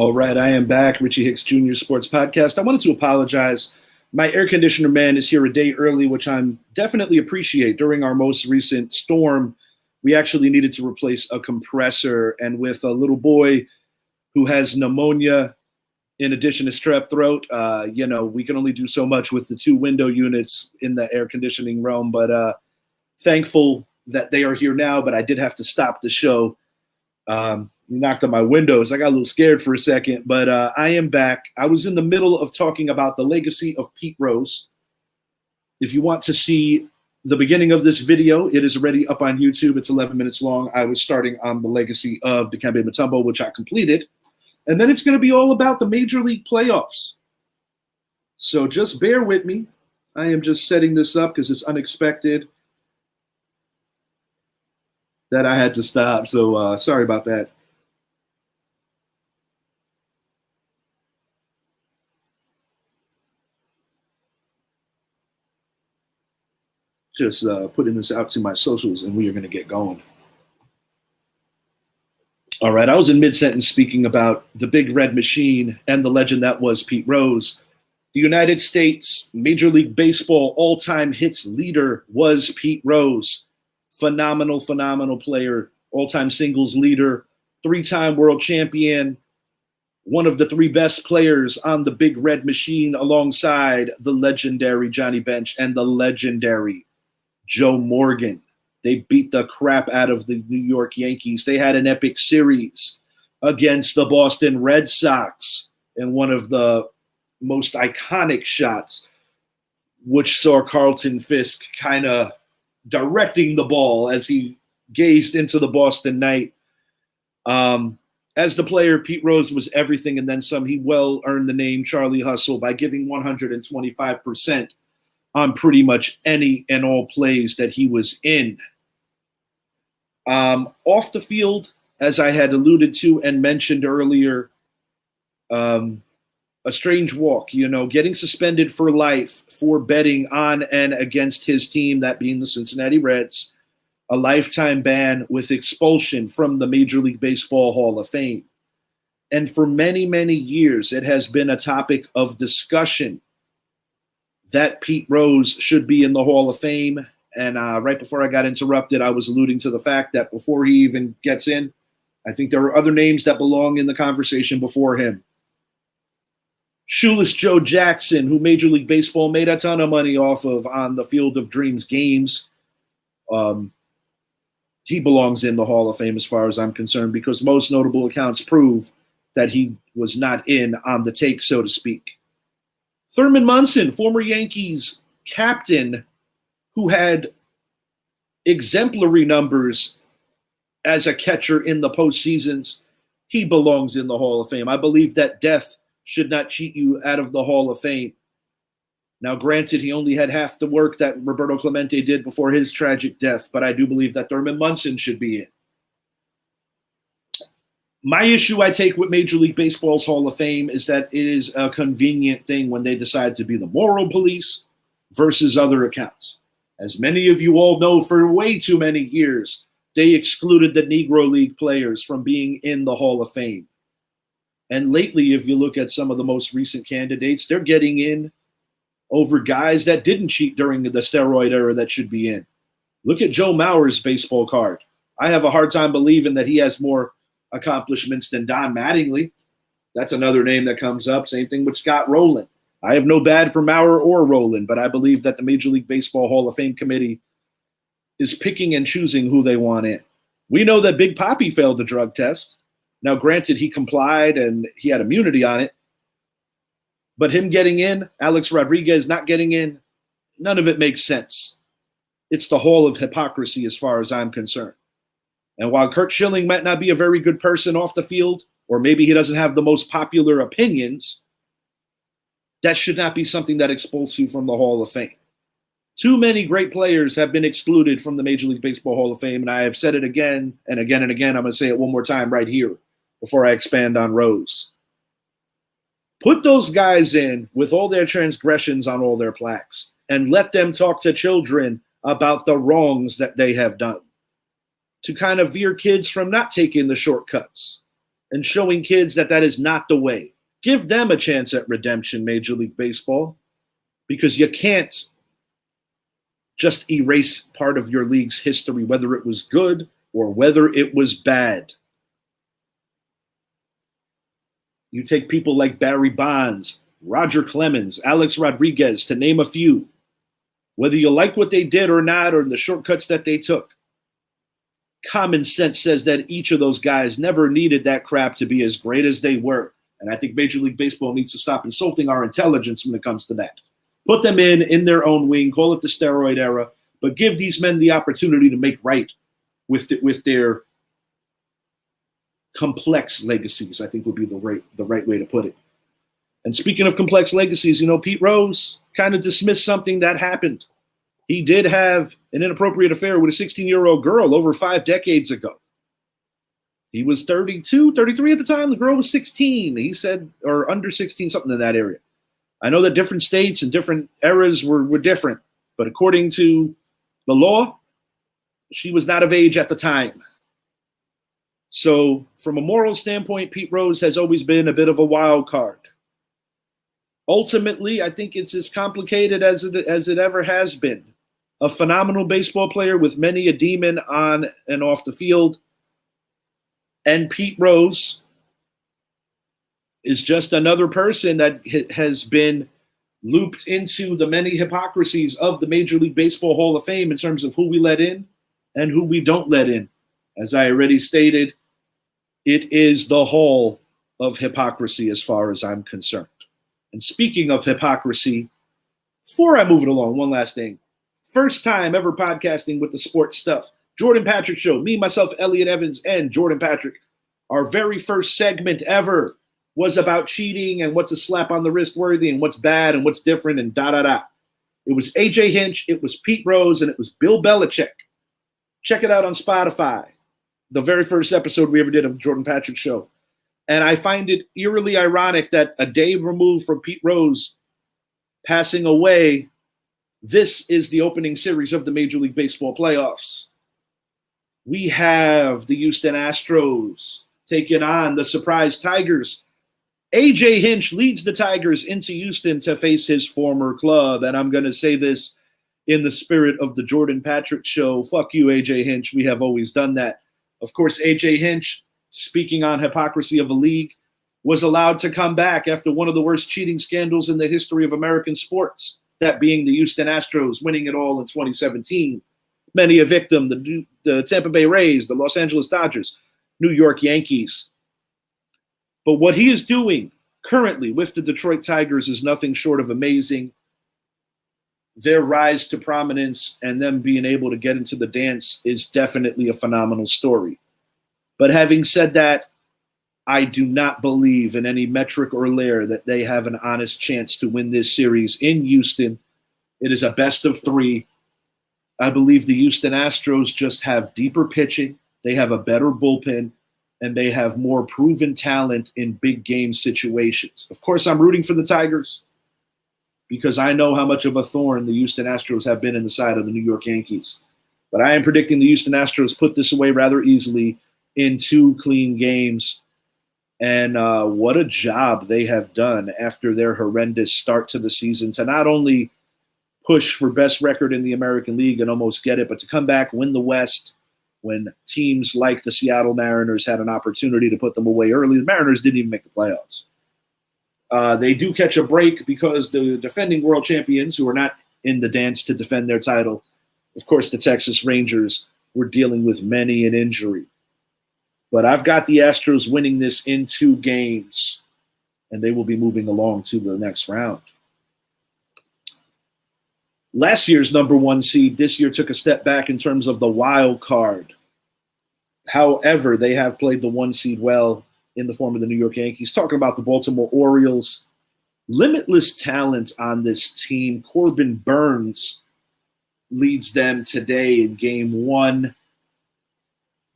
All right, I am back. Richie Hicks Jr. Sports Podcast. I wanted to apologize. My air conditioner man is here a day early, which I'm definitely appreciate. During our most recent storm, we actually needed to replace a compressor, and with a little boy who has pneumonia in addition to strep throat, we can only do so much with the two window units in the air conditioning realm. But thankful that they are here now. But I did have to stop the show. Knocked on my windows. I got a little scared for a second, but I am back. I was in the middle of talking about the legacy of Pete Rose. If you want to see the beginning of this video, it is already up on YouTube. It's 11 minutes long. I was starting on the legacy of Dikembe Mutombo, which I completed. And then it's going to be all about the Major League Playoffs. So just bear with me. I am just setting this up because it's unexpected that I had to stop. So sorry about that. Just putting this out to my socials, and we are going to get going. All right, I was in mid-sentence speaking about the big red machine and the legend that was Pete Rose. The United States Major League Baseball all-time hits leader was Pete Rose. Phenomenal, phenomenal player, all-time singles leader, three-time world champion, one of the three best players on the big red machine alongside the legendary Johnny Bench and the legendary Joe Morgan. They beat the crap out of the New York Yankees. They had an epic series against the Boston Red Sox in one of the most iconic shots, which saw Carlton Fisk kind of directing the ball as he gazed into the Boston night. As the player, Pete Rose was everything and then some. He well earned the name Charlie Hustle by giving 125% on pretty much any and all plays that he was in. Off the field, as I had alluded to and mentioned earlier, a strange walk, getting suspended for life for betting on and against his team, that being the Cincinnati Reds, a lifetime ban with expulsion from the Major League Baseball Hall of Fame. And for many, many years, it has been a topic of discussion that Pete Rose should be in the Hall of Fame. And right before I got interrupted, I was alluding to the fact that before he even gets in, I think there are other names that belong in the conversation before him. Shoeless Joe Jackson, who Major League Baseball made a ton of money off of on the Field of Dreams games. He belongs in the Hall of Fame as far as I'm concerned, because most notable accounts prove that he was not in on the take, so to speak. Thurman Munson, former Yankees captain, who had exemplary numbers as a catcher in the postseasons, he belongs in the Hall of Fame. I believe that death should not cheat you out of the Hall of Fame. Now, granted, he only had half the work that Roberto Clemente did before his tragic death, but I do believe that Thurman Munson should be in. My issue I take with Major League Baseball's Hall of Fame is that it is a convenient thing when they decide to be the moral police versus other accounts. As many of you all know, for way too many years, they excluded the Negro League players from being in the Hall of Fame. And lately, if you look at some of the most recent candidates, they're getting in over guys that didn't cheat during the steroid era that should be in. Look at Joe Mauer's baseball card. I have a hard time believing that he has more accomplishments than Don Mattingly. That's another name that comes up. Same thing with Scott Rowland. I have no bad for Mauer or Rowland, but I believe that the Major League Baseball Hall of Fame committee is picking and choosing who they want in. We know that Big Papi failed the drug test. Now, granted, he complied and he had immunity on it. But him getting in, Alex Rodriguez not getting in, none of it makes sense. It's the hall of hypocrisy as far as I'm concerned. And while Curt Schilling might not be a very good person off the field, or maybe he doesn't have the most popular opinions, that should not be something that expels you from the Hall of Fame. Too many great players have been excluded from the Major League Baseball Hall of Fame, and I have said it again and again and again. I'm going to say it one more time right here before I expand on Rose. Put those guys in with all their transgressions on all their plaques and let them talk to children about the wrongs that they have done to kind of veer kids from not taking the shortcuts. and showing kids that that is not the way. Give them a chance at redemption, Major League Baseball, because you can't just erase part of your league's history, whether it was good or whether it was bad. You take people like Barry Bonds, Roger Clemens, Alex Rodriguez, to name a few. Whether you like what they did or not, or the shortcuts that they took, common sense says that each of those guys never needed that crap to be as great as they were. And I think Major League Baseball needs to stop insulting our intelligence when it comes to that. Put them in their own wing, call it the steroid era, but give these men the opportunity to make right with their complex legacies, I think would be the right way to put it. And speaking of complex legacies, Pete Rose kind of dismissed something that happened. He did have an inappropriate affair with a 16-year-old girl over 5 decades ago. He was 32, 33 at the time. The girl was 16, he said, or under 16, something in that area. I know that different states and different eras were different, but according to the law, she was not of age at the time. So from a moral standpoint, Pete Rose has always been a bit of a wild card. Ultimately, I think it's as complicated as it ever has been. A phenomenal baseball player with many a demon on and off the field. And Pete Rose is just another person that has been looped into the many hypocrisies of the Major League Baseball Hall of Fame in terms of who we let in and who we don't let in. As I already stated, it is the hall of hypocrisy as far as I'm concerned. And speaking of hypocrisy, before I move it along, one last thing. First time ever podcasting with the sports stuff. Jordan Patrick Show. Me, myself, Elliot Evans, and Jordan Patrick. Our very first segment ever was about cheating and what's a slap on the wrist worthy and what's bad and what's different and da-da-da. It was AJ Hinch, it was Pete Rose, and it was Bill Belichick. Check it out on Spotify. The very first episode we ever did of Jordan Patrick Show. And I find it eerily ironic that a day removed from Pete Rose passing away, this is the opening series of the Major League Baseball playoffs. We have the Houston Astros taking on the surprise Tigers. AJ Hinch leads the Tigers into Houston to face his former club. And I'm going to say this in the spirit of the Jordan Patrick Show. Fuck you, AJ Hinch. We have always done that. Of course, AJ Hinch, speaking on hypocrisy of a league, was allowed to come back after one of the worst cheating scandals in the history of American sports, that being the Houston Astros winning it all in 2017. Many a victim, the Tampa Bay Rays, the Los Angeles Dodgers, New York Yankees. But what he is doing currently with the Detroit Tigers is nothing short of amazing. Their rise to prominence and them being able to get into the dance is definitely a phenomenal story. But having said that, I do not believe in any metric or layer that they have an honest chance to win this series in Houston. It is a best of 3. I believe the Houston Astros just have deeper pitching. They have a better bullpen, and they have more proven talent in big game situations. Of course, I'm rooting for the Tigers because I know how much of a thorn the Houston Astros have been in the side of the New York Yankees. But I am predicting the Houston Astros put this away rather easily in 2 clean games. And what a job they have done after their horrendous start to the season to not only push for best record in the American League and almost get it, but to come back, win the West when teams like the Seattle Mariners had an opportunity to put them away early. The Mariners didn't even make the playoffs. They do catch a break because the defending world champions, who are not in the dance to defend their title, of course, the Texas Rangers, were dealing with many an injury. But I've got the Astros winning this in 2 games, and they will be moving along to the next round. Last year's number 1 seed this year took a step back in terms of the wild card. However, they have played the 1 seed well in the form of the New York Yankees. Talking about the Baltimore Orioles, limitless talent on this team. Corbin Burns leads them today in game 1.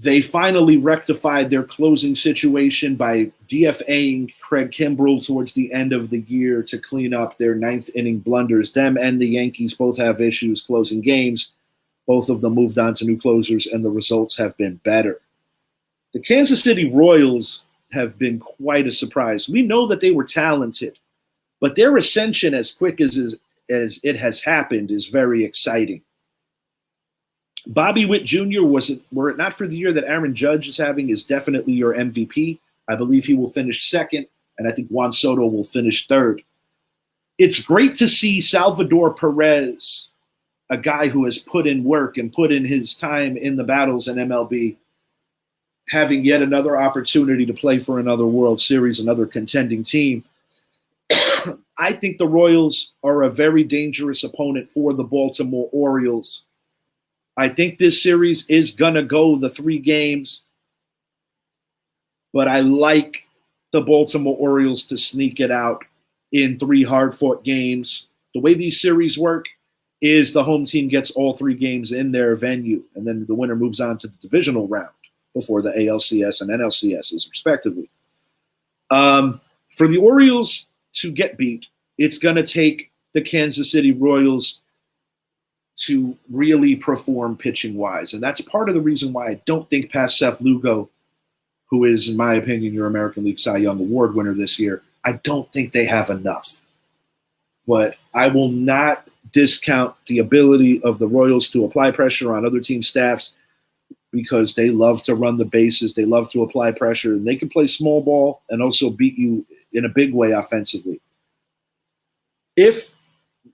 They finally rectified their closing situation by DFAing Craig Kimbrell towards the end of the year to clean up their 9th inning blunders. Them and the Yankees both have issues closing games. Both of them moved on to new closers, and the results have been better. The Kansas City Royals have been quite a surprise. We know that they were talented, but their ascension as quick as it has happened is very exciting. Bobby Witt Jr., were it not for the year that Aaron Judge is having, is definitely your MVP. I believe he will finish second, and I think Juan Soto will finish third. It's great to see Salvador Perez, a guy who has put in work and put in his time in the battles in MLB, having yet another opportunity to play for another World Series, another contending team. I think the Royals are a very dangerous opponent for the Baltimore Orioles. I think this series is going to go the 3 games, but I like the Baltimore Orioles to sneak it out in 3 hard-fought games. The way these series work is the home team gets all 3 games in their venue, and then the winner moves on to the divisional round before the ALCS and NLCSs, respectively. For the Orioles to get beat, it's going to take the Kansas City Royals to really perform pitching-wise. And that's part of the reason why I don't think past Seth Lugo, who is, in my opinion, your American League Cy Young Award winner this year, I don't think they have enough. But I will not discount the ability of the Royals to apply pressure on other team staffs because they love to run the bases. They love to apply pressure, and they can play small ball and also beat you in a big way offensively. If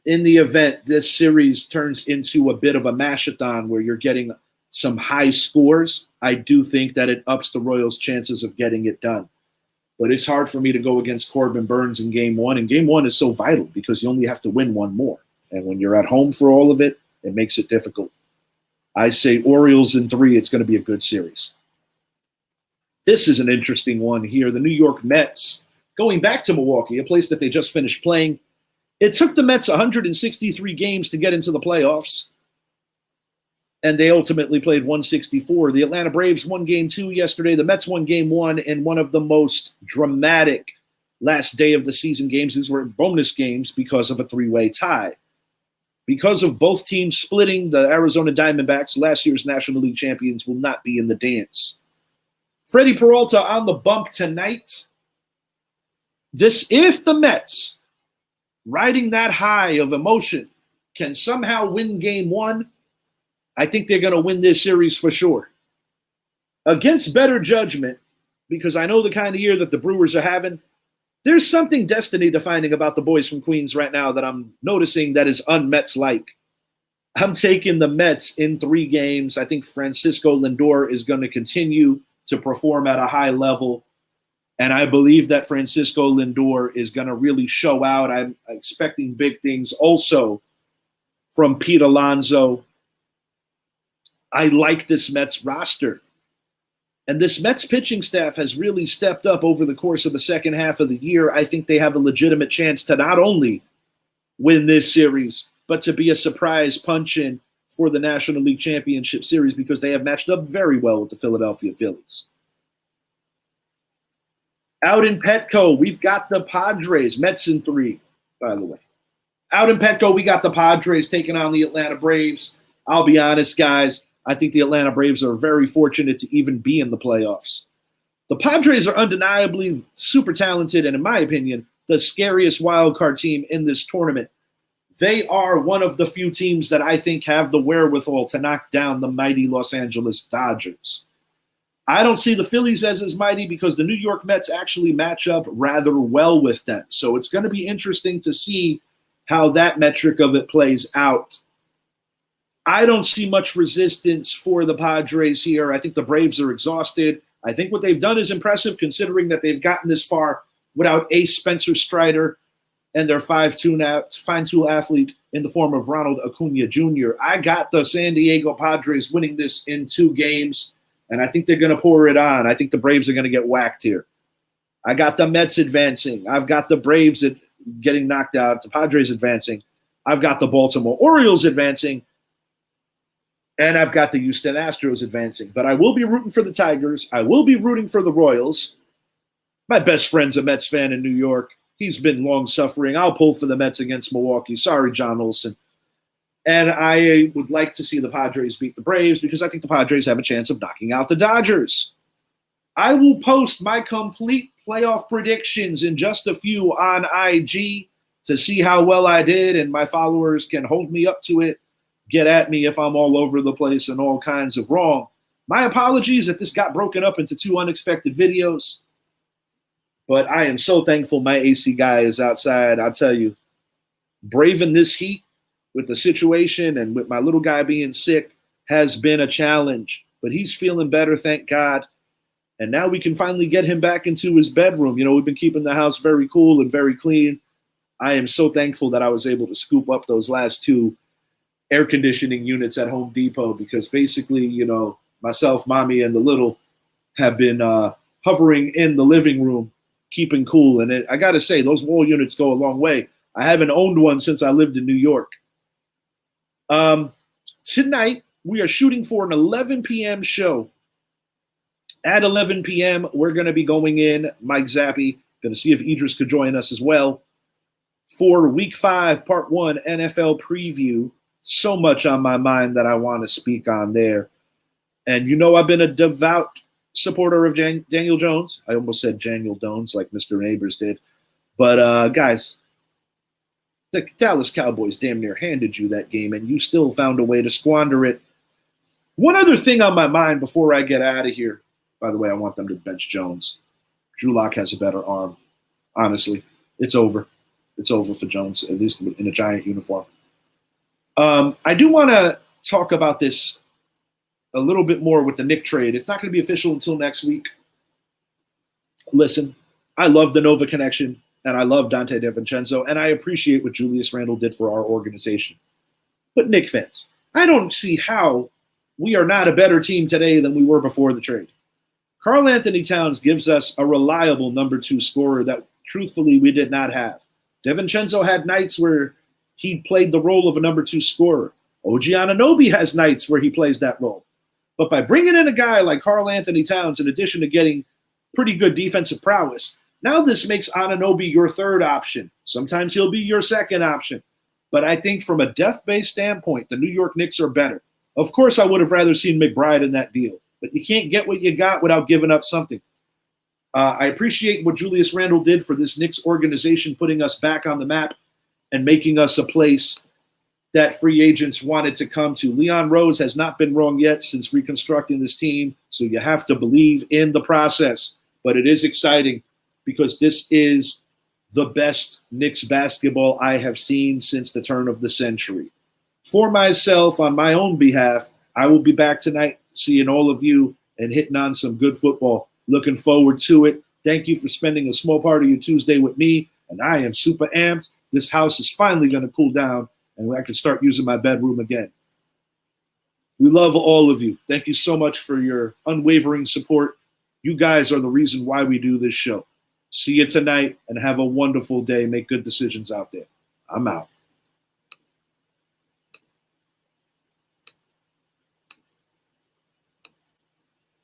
in the event this series turns into a bit of a mash-a-thon where you're getting some high scores, I do think that it ups the Royals' chances of getting it done. But it's hard for me to go against Corbin Burns in Game 1, and Game 1 is so vital because you only have to win one more. And when you're at home for all of it, it makes it difficult. I say Orioles in 3, it's going to be a good series. This is an interesting one here. The New York Mets, going back to Milwaukee, a place that they just finished playing. It took the Mets 163 games to get into the playoffs, and they ultimately played 164. The Atlanta Braves won Game 2 yesterday. The Mets won Game 1 in one of the most dramatic last day of the season games. These were bonus games because of a 3-way tie. Because of both teams splitting, the Arizona Diamondbacks, last year's National League champions, will not be in the dance. Freddie Peralta on the bump tonight. If the Mets, riding that high of emotion, can somehow win Game 1, I think they're going to win this series for sure. Against better judgment, because I know the kind of year that the Brewers are having, there's something destiny defining about the boys from Queens right now that I'm noticing that is un-Mets-like. I'm taking the Mets in 3 games. I think Francisco Lindor is going to continue to perform at a high level. And I believe that Francisco Lindor is going to really show out. I'm expecting big things also from Pete Alonso. I like this Mets roster. And this Mets pitching staff has really stepped up over the course of the second half of the year. I think they have a legitimate chance to not only win this series, but to be a surprise punch-in for the National League Championship Series because they have matched up very well with the Philadelphia Phillies. Out in Petco, we've got the Padres. Mets in 3, by the way. Out in Petco, we got the Padres taking on the Atlanta Braves. I'll be honest, guys. I think the Atlanta Braves are very fortunate to even be in the playoffs. The Padres are undeniably super talented and, in my opinion, the scariest wild card team in this tournament. They are one of the few teams that I think have the wherewithal to knock down the mighty Los Angeles Dodgers. I don't see the Phillies as mighty because the New York Mets actually match up rather well with them. So it's going to be interesting to see how that metric of it plays out. I don't see much resistance for the Padres here. I think the Braves are exhausted. I think what they've done is impressive considering that they've gotten this far without ace Spencer Strider and their fine tool athlete in the form of Ronald Acuna Jr. I got the San Diego Padres winning this in 2 games, and I think they're going to pour it on. I think the Braves are going to get whacked here. I got the Mets advancing. I've got the Braves getting knocked out. The Padres advancing. I've got the Baltimore Orioles advancing. And I've got the Houston Astros advancing. But I will be rooting for the Tigers. I will be rooting for the Royals. My best friend's a Mets fan in New York. He's been long-suffering. I'll pull for the Mets against Milwaukee. Sorry, John Olson. And I would like to see the Padres beat the Braves because I think the Padres have a chance of knocking out the Dodgers. I will post my complete playoff predictions in just a few on IG to see how well I did, and my followers can hold me up to it, get at me if I'm all over the place and all kinds of wrong. My apologies that this got broken up into 2 unexpected videos, but I am so thankful my AC guy is outside. I'll tell you, braving this heat with the situation and with my little guy being sick has been a challenge, but he's feeling better, thank God. And now we can finally get him back into his bedroom. You know, we've been keeping the house very cool and very clean. I am so thankful that I was able to scoop up those last 2 air conditioning units at Home Depot, because basically, you know, myself, mommy, and the little have been hovering in the living room, keeping cool. And I got to say, those wall units go a long way. I haven't owned one since I lived in New York. Tonight, we are shooting for an 11 p.m. show. At 11 p.m., we're going to be going in, Mike Zappi, going to see if Idris could join us as well, for Week 5, Part 1 NFL preview. So much on my mind that I want to speak on there. And you know I've been a devout supporter of Daniel Jones. I almost said Daniel Jones like Mr. Neighbors did. But, guys, the Dallas Cowboys damn near handed you that game, and you still found a way to squander it. One other thing on my mind before I get out of here. By the way, I want them to bench Jones. Drew Lock has a better arm. Honestly, it's over. It's over for Jones, at least in a Giant uniform. I do want to talk about this a little bit more with the Nick trade. It's not going to be official until next week. Listen, I love the Nova connection, and I love Dante DiVincenzo, and I appreciate what Julius Randle did for our organization. But Nick fans, I don't see how we are not a better team today than we were before the trade. Karl Anthony Towns gives us a reliable number 2 scorer that, truthfully, we did not have. DiVincenzo had nights where he played the role of a number 2 scorer. OG Anunoby has nights where he plays that role. But by bringing in a guy like Karl Anthony Towns, in addition to getting pretty good defensive prowess, now this makes Anunoby your 3rd option. Sometimes he'll be your 2nd option. But I think from a depth-based standpoint, the New York Knicks are better. Of course, I would have rather seen McBride in that deal. But you can't get what you got without giving up something. I appreciate what Julius Randle did for this Knicks organization, putting us back on the map and making us a place that free agents wanted to come to. Leon Rose has not been wrong yet since reconstructing this team, so you have to believe in the process. But it is exciting because this is the best Knicks basketball I have seen since the turn of the century. For myself, on my own behalf, I will be back tonight seeing all of you and hitting on some good football. Looking forward to it. Thank you for spending a small part of your Tuesday with me, and I am super amped. This house is finally going to cool down, and I can start using my bedroom again. We love all of you. Thank you so much for your unwavering support. You guys are the reason why we do this show. See you tonight, and have a wonderful day. Make good decisions out there. I'm out.